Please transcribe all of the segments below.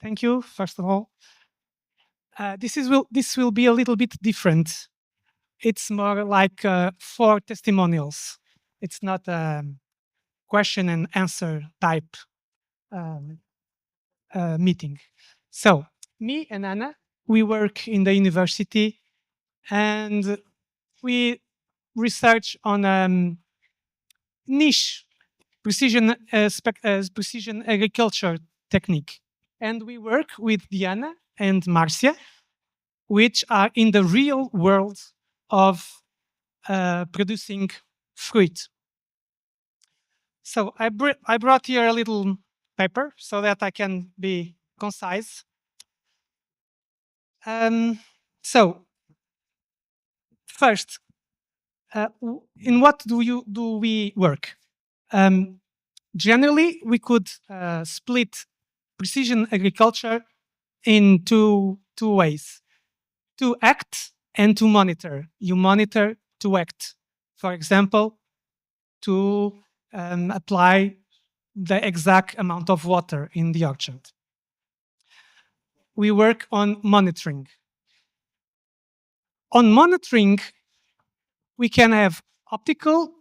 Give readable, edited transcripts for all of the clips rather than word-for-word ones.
Thank you, first of all. This will be a little bit different. It's more like 4 testimonials. It's not a question and answer type um, meeting. So, me and Anna, we work in the university and we research on niche precision agriculture technique. And we work with Diana and Márcia, which are in the real world of producing fruit. So I brought here a little paper so that I can be concise. So first, in what do we work? Generally, we could split precision agriculture in two ways: to act and to monitor. You monitor to act. For example, to apply the exact amount of water in the orchard. We work on monitoring. On monitoring, we can have optical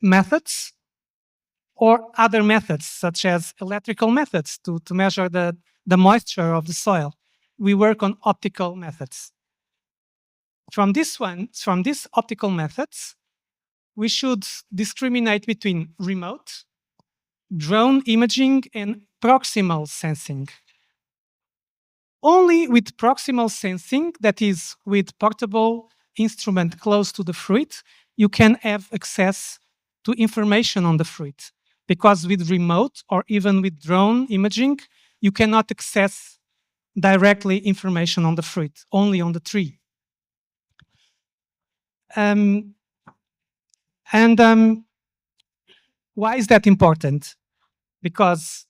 methods or other methods, such as electrical methods to measure the moisture of the soil. We work on optical methods. From these optical methods, we should discriminate between remote, drone imaging, and proximal sensing. Only with proximal sensing, that is, with portable instrument close to the fruit, you can have access to information on the fruit. Because with remote or even with drone imaging, you cannot access directly information on the fruit, only on the tree. Why is that important? Because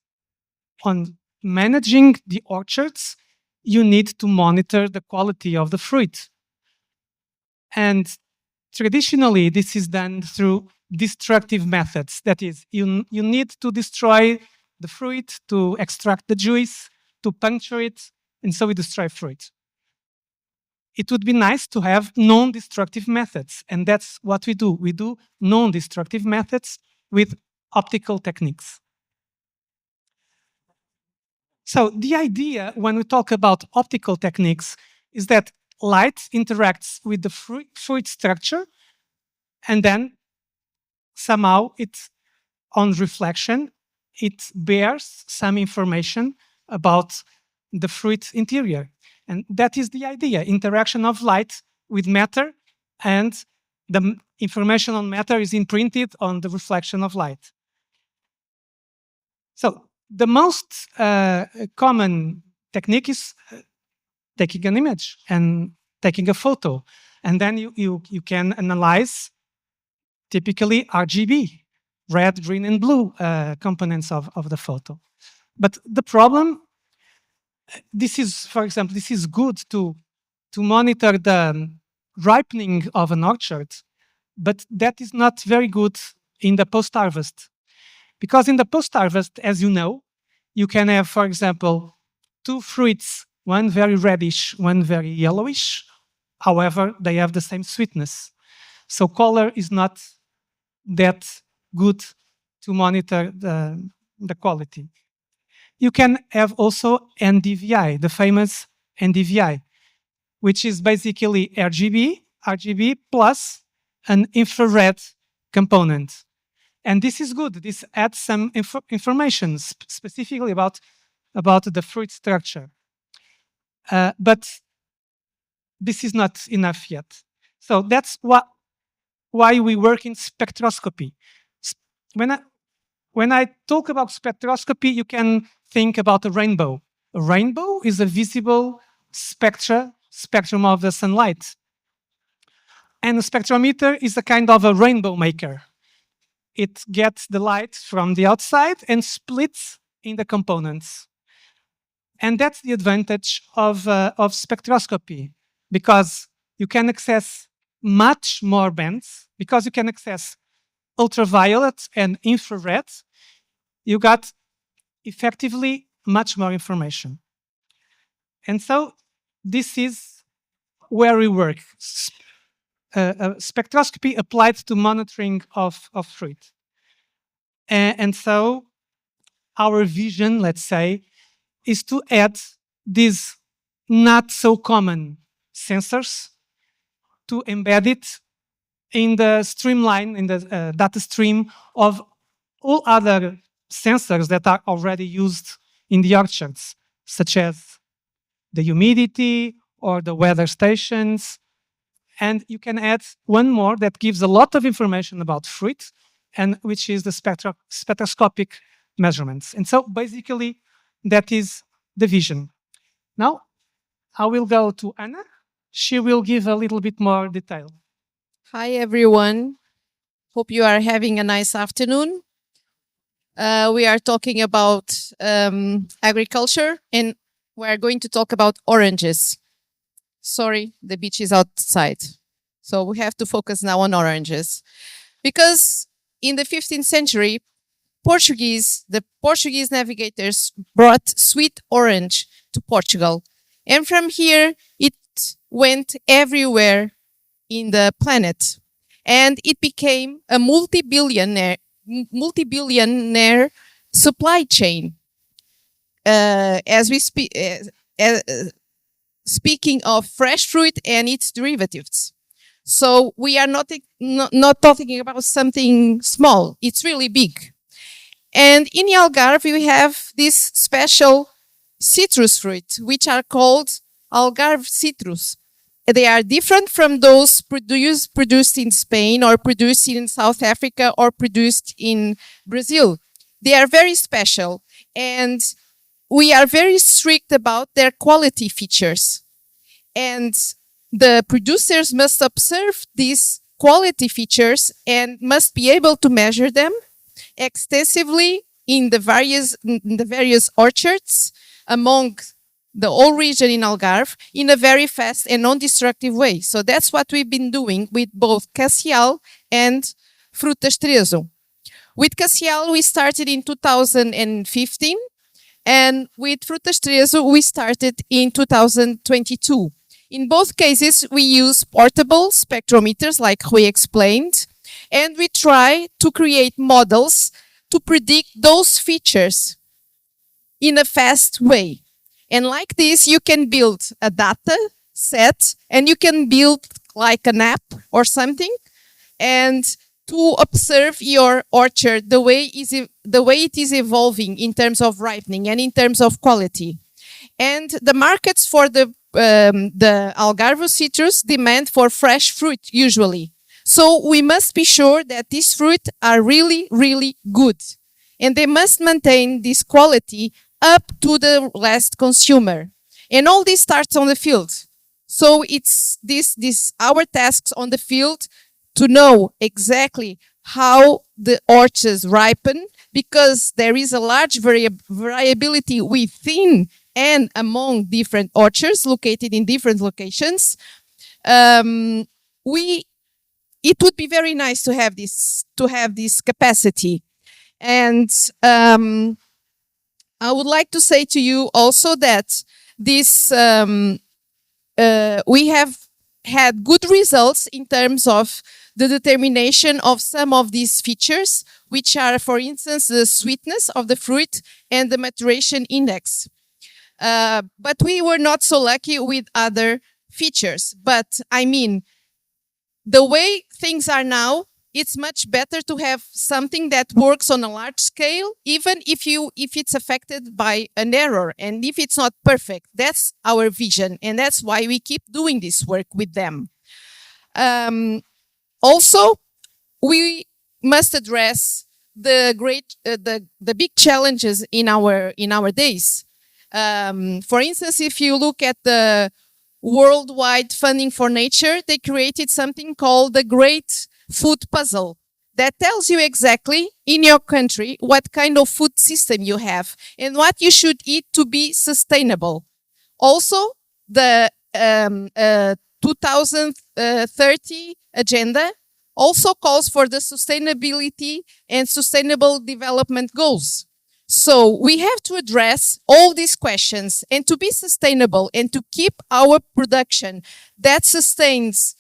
on managing the orchards, you need to monitor the quality of the fruit. And traditionally, this is done through destructive methods. That is, you need to destroy the fruit to extract the juice, to puncture it, and so we destroy fruit. It would be nice to have non-destructive methods, and that's what we do. We do non-destructive methods with optical techniques. So the idea when we talk about optical techniques is that light interacts with the fruit structure, and then somehow on reflection, it bears some information about the fruit interior. And that is the idea, interaction of light with matter, and the information on matter is imprinted on the reflection of light. So the most common technique is taking an image and taking a photo. And then you can analyze typically RGB, red, green, and blue components of the photo. But the problem, for example, this is good to monitor the ripening of an orchard, but that is not very good in the post-harvest. Because in the post-harvest, as you know, you can have, for example, 2 fruits, one very reddish, one very yellowish. However, they have the same sweetness. So color is not that good to monitor the quality. You can have also NDVI, the famous NDVI, which is basically RGB plus an infrared component. And this is good. This adds some information specifically about the fruit structure. But this is not enough yet. So that's why we work in spectroscopy. When I talk about spectroscopy, you can think about a rainbow. A rainbow is a visible spectrum of the sunlight. And a spectrometer is a kind of a rainbow maker. It gets the light from the outside and splits in the components. And that's the advantage of spectroscopy, because you can access much more bands, because you can access ultraviolet and infrared. You got effectively much more information. And so this is where we work. Spectroscopy applied to monitoring of fruit. And so our vision, let's say, is to add these not so common sensors to embed it in the streamline, in the data stream of all other sensors that are already used in the orchards, such as the humidity or the weather stations. And you can add one more that gives a lot of information about fruit, and which is the spectroscopic measurements. And so basically, that is the vision. Now, I will go to Anna. She will give a little bit more detail. Hi, everyone. Hope you are having a nice afternoon. We are talking about agriculture, and we are going to talk about oranges. Sorry, the beach is outside. So we have to focus now on oranges. Because in the 15th century, the Portuguese navigators brought sweet orange to Portugal. And from here, it went everywhere in the planet. And it became a multi-billionaire supply chain. As we speaking of fresh fruit and its derivatives. So we are not talking about something small. It's really big. And in Algarve, we have this special citrus fruit, which are called Algarve citrus. They are different from those produced in Spain or produced in South Africa or produced in Brazil. They are very special, and we are very strict about their quality features. And the producers must observe these quality features and must be able to measure them extensively in the various orchards among the whole region in Algarve in a very fast and non-destructive way. So that's what we've been doing with both CACIAL and Frutas Tereso. With CACIAL, we started in 2015, and with Frutas Tereso, we started in 2022. In both cases, we use portable spectrometers, like Rui explained, and we try to create models to predict those features in a fast way. And like this, you can build a data set, and you can build like an app or something, and to observe your orchard the way it is evolving in terms of ripening and in terms of quality. And the markets for the Algarve citrus demand for fresh fruit usually. So we must be sure that these fruit are really, really good. And they must maintain this quality up to the last consumer. And all this starts on the field. So it's our tasks on the field to know exactly how the orchards ripen, because there is a large variability within and among different orchards located in different locations. It would be very nice to have this capacity. And I would like to say to you also that this we have had good results in terms of the determination of some of these features, which are, for instance, the sweetness of the fruit and the maturation index. But we were not so lucky with other features. But I mean, the way things are now, it's much better to have something that works on a large scale, even if it's affected by an error and if it's not perfect. That's our vision, and that's why we keep doing this work with them. Also, we must address the big challenges in our days. For instance, if you look at the worldwide funding for nature, they created something called the Great Food Puzzle that tells you exactly in your country what kind of food system you have and what you should eat to be sustainable. Also, the 2030 agenda also calls for the sustainability and sustainable development goals. So we have to address all these questions, and to be sustainable and to keep our production that sustains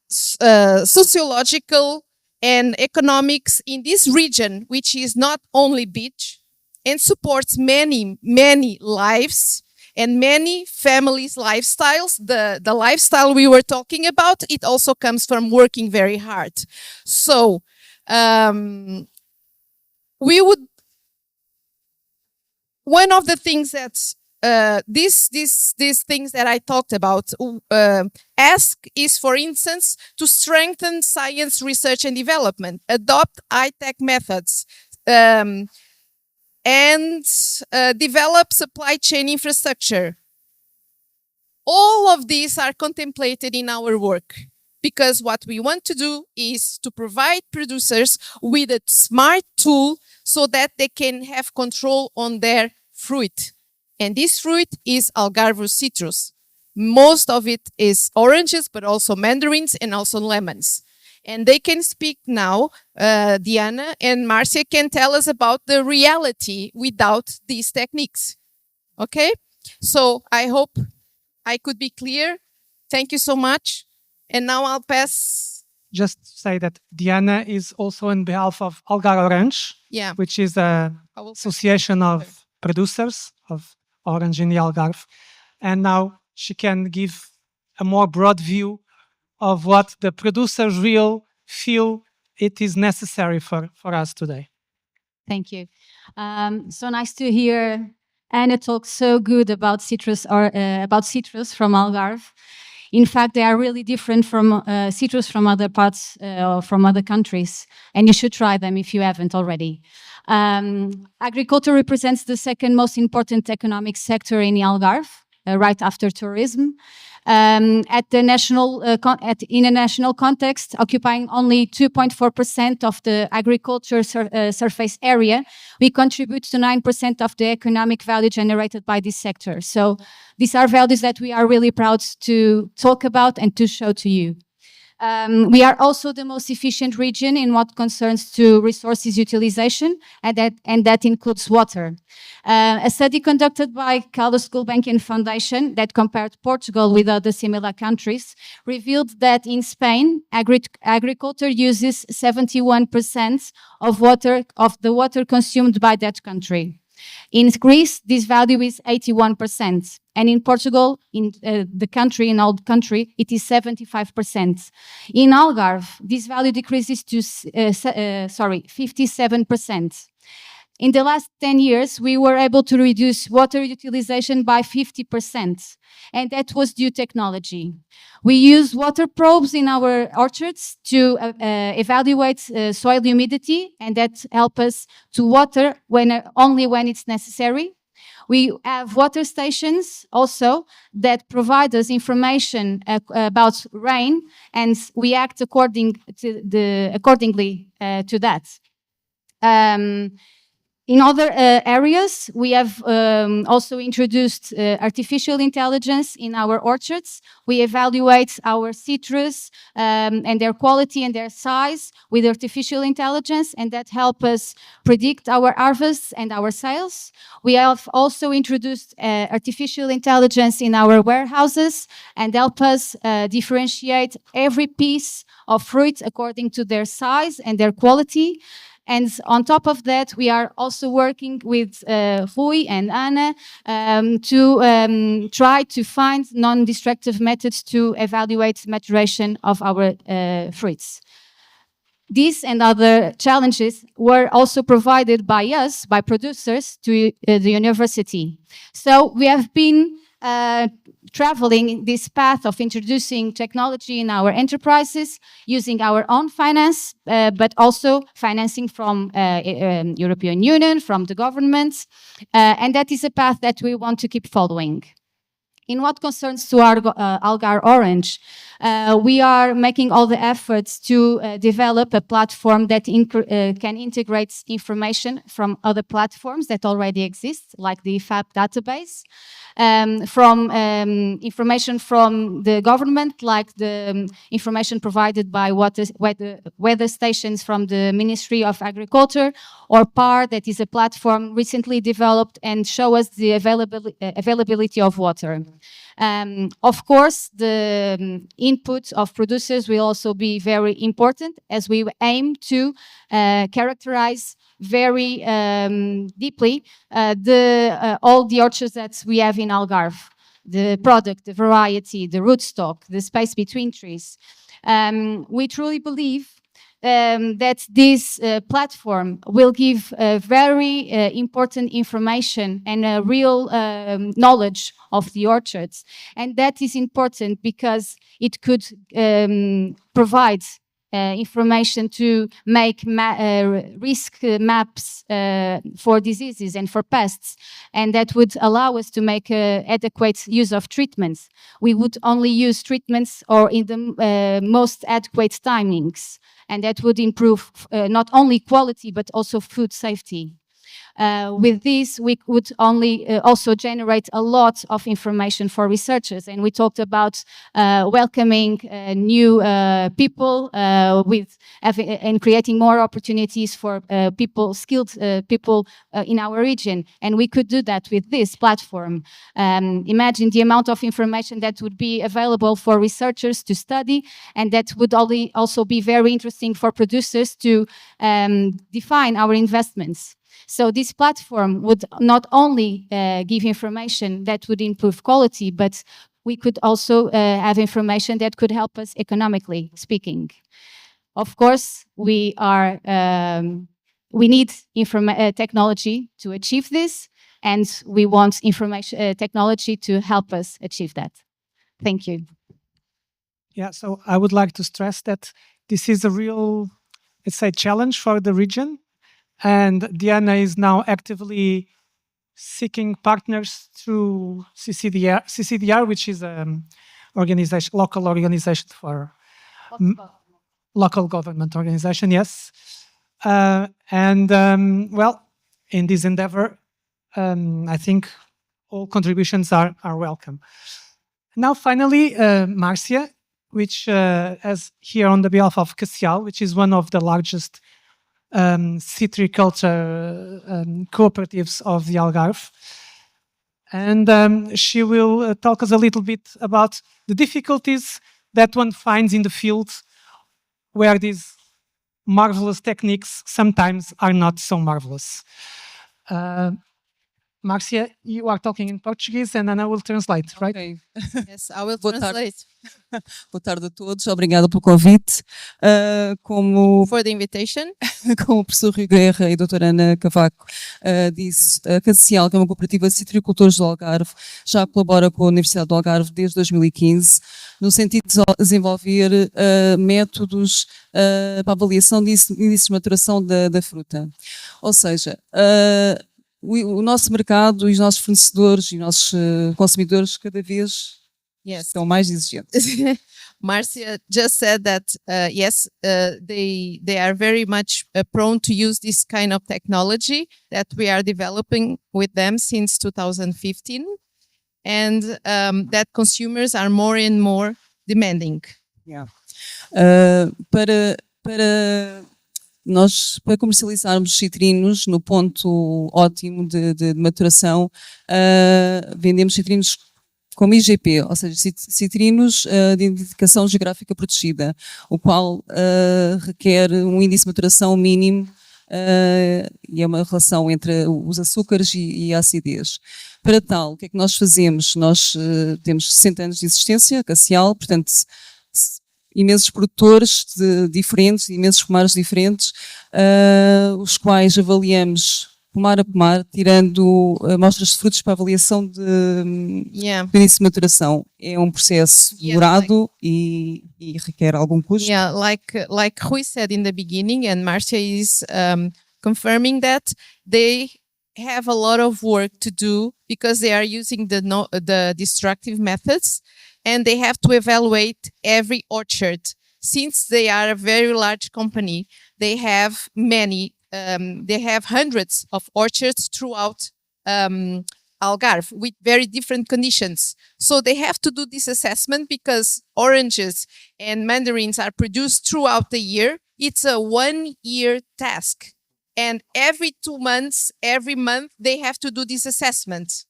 sociological and economics in this region, which is not only beach, and supports many, many lives and many families' lifestyles. The lifestyle we were talking about, it also comes from working very hard. So we would, one of the things that these things that I talked about ask is, for instance, to strengthen science research and development, adopt ATH methods, and develop supply chain infrastructure. All of these are contemplated in our work, because what we want to do is to provide producers with a smart tool so that they can have control on their fruit. And this fruit is Algarve citrus. Most of it is oranges, but also mandarins and also lemons. And they can speak now, Diana and Márcia can tell us about the reality without these techniques. Okay? So I hope I could be clear. Thank you so much. And now I'll pass. Just say that Diana is also on behalf of AlgarOrange, which is an association of producers of orange in the Algarve. And now she can give a more broad view of what the producers feel it is necessary for us today. Thank you. So nice to hear Anna talk so good about citrus from Algarve. In fact, they are really different from citrus from other parts, from other countries, and you should try them if you haven't already. Agriculture represents the second most important economic sector in the Algarve, right after tourism. At the national, in a national context, occupying only 2.4% of the agriculture surface area, we contribute to 9% of the economic value generated by this sector. So these are values that we are really proud to talk about and to show to you. We are also the most efficient region in what concerns to resources utilization, and that includes water. A study conducted by Carlos Gulbenkian Foundation that compared Portugal with other similar countries revealed that in Spain, agriculture uses 71% of the water consumed by that country. In Greece, this value is 81%. And in Portugal, in the old country, it is 75%. In Algarve, this value decreases to 57%. In the last 10 years, we were able to reduce water utilization by 50%, and that was due to technology. We use water probes in our orchards to evaluate soil humidity, and that helps us to water only when it's necessary. We have water stations also that provide us information about rain, and we act accordingly to that. In other areas, we have also introduced artificial intelligence in our orchards. We evaluate our citrus and their quality and their size with artificial intelligence, and that helps us predict our harvests and our sales. We have also introduced artificial intelligence in our warehouses and help us differentiate every piece of fruit according to their size and their quality. And on top of that, we are also working with Rui and Ana to try to find non-destructive methods to evaluate maturation of our fruits. These and other challenges were also provided by us, by producers, to the university. So we have been traveling this path of introducing technology in our enterprises, using our own finance, but also financing from European Union, from the governments, and that is a path that we want to keep following. In what concerns to AlgarOrange, we are making all the efforts to develop a platform that can integrate information from other platforms that already exist, like the IFAP database, from information from the government, like the information provided by weather stations from the Ministry of Agriculture, or PAR, that is a platform recently developed and show us the availability of water. Of course, the input of producers will also be very important, as we aim to characterize very deeply all the orchards that we have in Algarve. The product, the variety, the rootstock, the space between trees. We truly believe that this platform will give very important information and real knowledge of the orchards. And that is important because it could provide information to make risk maps for diseases and for pests, and that would allow us to make adequate use of treatments. We would only use treatments or in the most adequate timings, and that would improve not only quality but also food safety. With this, we would only also generate a lot of information for researchers, and we talked about welcoming new people and creating more opportunities for skilled people in our region, and we could do that with this platform. Imagine the amount of information that would be available for researchers to study, and that would also be very interesting for producers to define our investments. So this platform would not only give information that would improve quality, but we could also have information that could help us economically speaking. Of course, we need technology to achieve this, and we want technology to help us achieve that. Thank you. Yeah, so I would like to stress that this is a real, let's say, challenge for the region. And Diana is now actively seeking partners through CCDR, which is an local organization for local government organization, yes. Well, in this endeavor, I think all contributions are welcome. Now, finally, Márcia, which has here on the behalf of CACIAL, which is one of the largest citriculture cooperatives of the Algarve. And she will talk us a little bit about the difficulties that one finds in the field where these marvelous techniques sometimes are not so marvelous. Márcia, you are talking in Portuguese and then I will translate, right? Okay. Yes, I will translate. Boa tarde a todos, obrigada pelo convite. For the invitation. Como o professor Rui Guerra e a doutora Ana Cavaco disse, a CACIAL, que é uma cooperativa de citricultores do Algarve, já colabora com a Universidade do Algarve desde 2015, no sentido de desenvolver métodos para avaliação de índices de maturação da fruta. Ou seja, o nosso mercado e os nossos fornecedores e os nossos consumidores cada vez estão mais exigentes. Marcia just said that they are very much prone to use this kind of technology that we are developing with them since 2015, and that consumers are more and more demanding. Yeah. Para comercializarmos citrinos no ponto ótimo de maturação, vendemos citrinos como IGP, ou seja, citrinos de indicação geográfica protegida, o qual requer um índice de maturação mínimo e é uma relação entre os açúcares e a acidez. Para tal, o que é que nós fazemos? Nós temos 60 anos de existência, CACIAL, portanto, imensos produtores diferentes, imensos pomares diferentes, os quais avaliamos pomar a pomar, tirando amostras de frutos para avaliação de índice de maturação. É um processo demorado e requer algum custo. Yeah, like Rui said in the beginning, and Marcia is confirming that they have a lot of work to do because they are using the destructive methods, and they have to evaluate every orchard. Since they are a very large company, they have they have hundreds of orchards throughout Algarve with very different conditions. So they have to do this assessment because oranges and mandarins are produced throughout the year. It's a 1-year task. And every 2 months, every month, they have to do this assessment.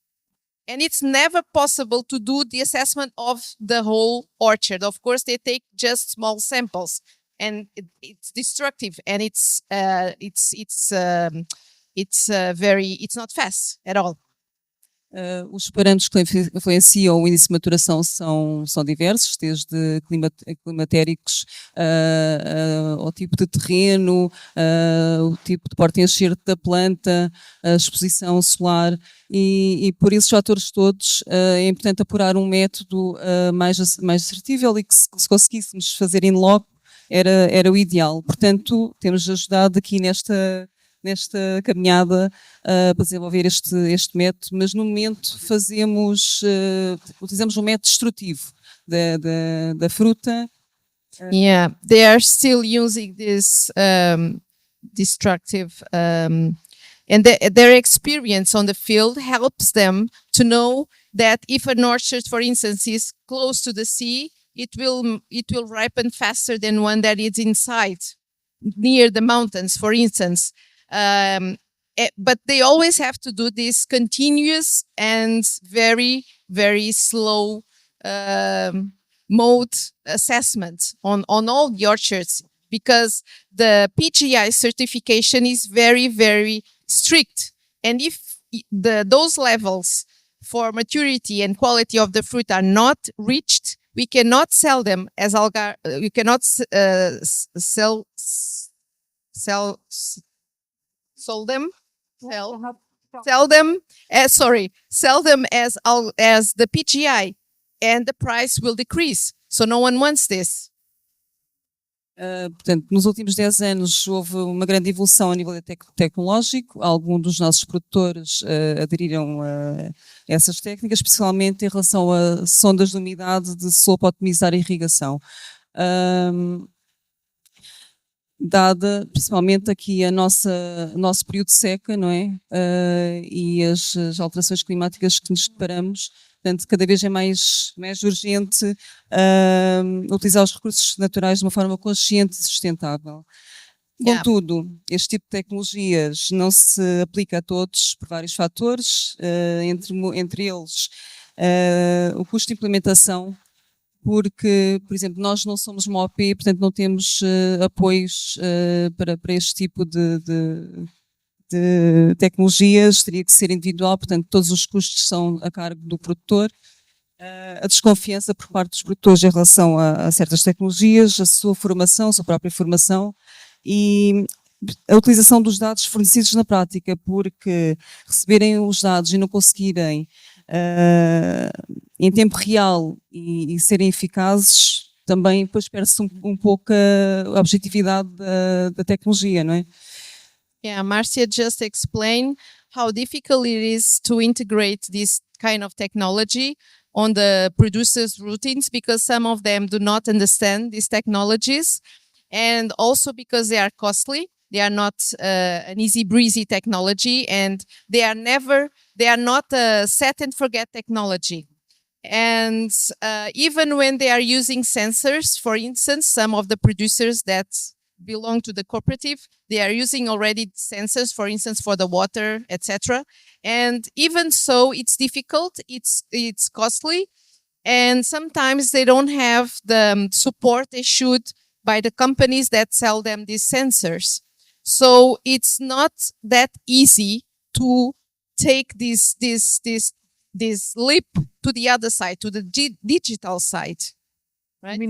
And it's never possible to do the assessment of the whole orchard. Of course, they take just small samples, and it's destructive, and it's not fast at all. Os parâmetros que influenciam o índice de maturação são diversos, desde climatéricos ao tipo de terreno, o tipo de porte-enxerto da planta, a exposição solar, e por esses fatores todos é importante apurar um método mais assertível e que se conseguíssemos fazer in loco era o ideal. Portanto, temos ajudado aqui nesta caminhada para desenvolver este método, mas no momento utilizamos um método destrutivo da fruta. Yeah, they are still using this destructive, and their experience on the field helps them to know that if an orchard, for instance, is close to the sea, it will ripen faster than one that is inside, near the mountains, for instance. But they always have to do this continuous and very, very slow mode assessment on all the orchards, because the PGI certification is very, very strict. And if those levels for maturity and quality of the fruit are not reached, we cannot sell them as Algarve. We cannot sell them as the PGI, and the price will decrease. So no one wants this. Portanto, nos últimos 10 anos houve uma grande evolução a nível tecnológico. Alguns dos nossos produtores aderiram a essas técnicas, especialmente em relação a sondas de umidade de solo para otimizar a irrigação. Dada principalmente aqui o nosso período de seca, não é? E as alterações climáticas que nos deparamos, portanto, cada vez é mais urgente utilizar os recursos naturais de uma forma consciente e sustentável. Yeah. Contudo, este tipo de tecnologias não se aplica a todos por vários fatores, entre eles o custo de implementação, porque, por exemplo, nós não somos uma OP, portanto não temos apoios para este tipo de tecnologias, teria que ser individual, portanto todos os custos são a cargo do produtor. A desconfiança por parte dos produtores em relação a certas tecnologias, a sua formação, a sua própria formação, e a utilização dos dados fornecidos na prática, porque receberem os dados e não conseguirem em tempo real e serem eficazes, também depois perde-se um pouco a objetividade da tecnologia, não é? Yeah, Márcia just explained how difficult it is to integrate this kind of technology on the producers' routines, because some of them do not understand these technologies, and also because they are costly. They are not an easy breezy technology, and they are not a set and forget technology. And even when they are using sensors, for instance, some of the producers that belong to the cooperative, they are using already sensors, for instance, for the water, etc. And even so, it's difficult, it's costly, and sometimes they don't have the support they should by the companies that sell them these sensors. So it's not that easy to take this leap to the other side, to the digital side. Right?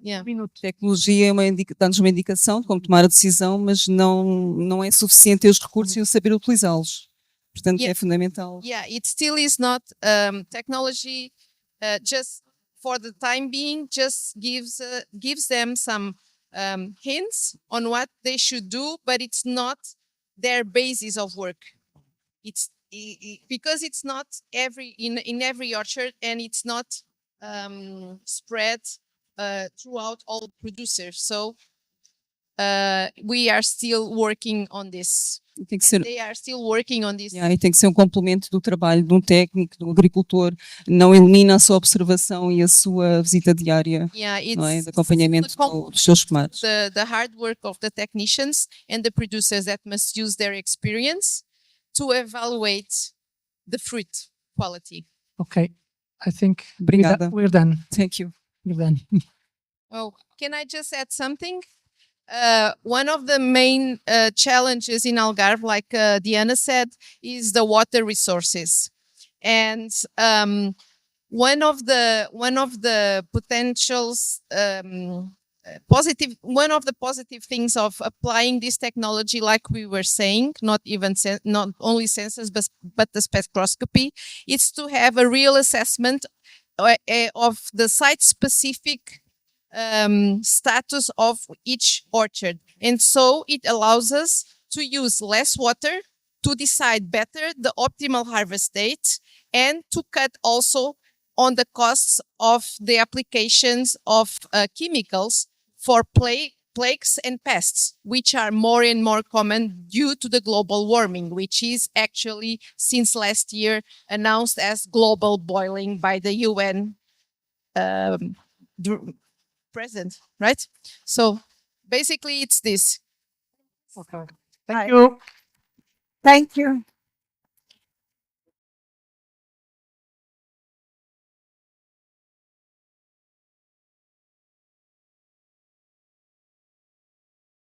Yeah. Tecnologia dá-nos uma indicação de como tomar a decisão, mas não é suficiente ter os recursos e o saber utilizá-los. Portanto, é fundamental. Yeah, it still is not technology. Just for the time being, just gives them some hints on what they should do, but it's not their basis of work. because it's not in every orchard, and it's not spread throughout all producers. So we are still working on this. Tem que ser, They are still working on this. e tem que ser um complemento do trabalho de um técnico, de um agricultor, não elimina a sua observação e a sua visita diária, não é? De acompanhamento dos seus pomares. The hard work of the technicians and the producers that must use their experience to evaluate the fruit quality. Okay, I think Obrigada. we're done. Thank you. We're done. Oh, can I just add something? One of the main challenges in Algarve, like Diana said, is the water resources. And one of the potentials, one of the positive things of applying this technology, like we were saying, not only sensors, but the spectroscopy, is to have a real assessment of the site-specific status of each orchard. And so it allows us to use less water to decide better the optimal harvest date, and to cut also on the costs of the applications of chemicals for plagues and pests, which are more and more common due to the global warming, which is actually since last year announced as global boiling by the UN present, right? So basically it's this. Okay. Thank you. Thank you.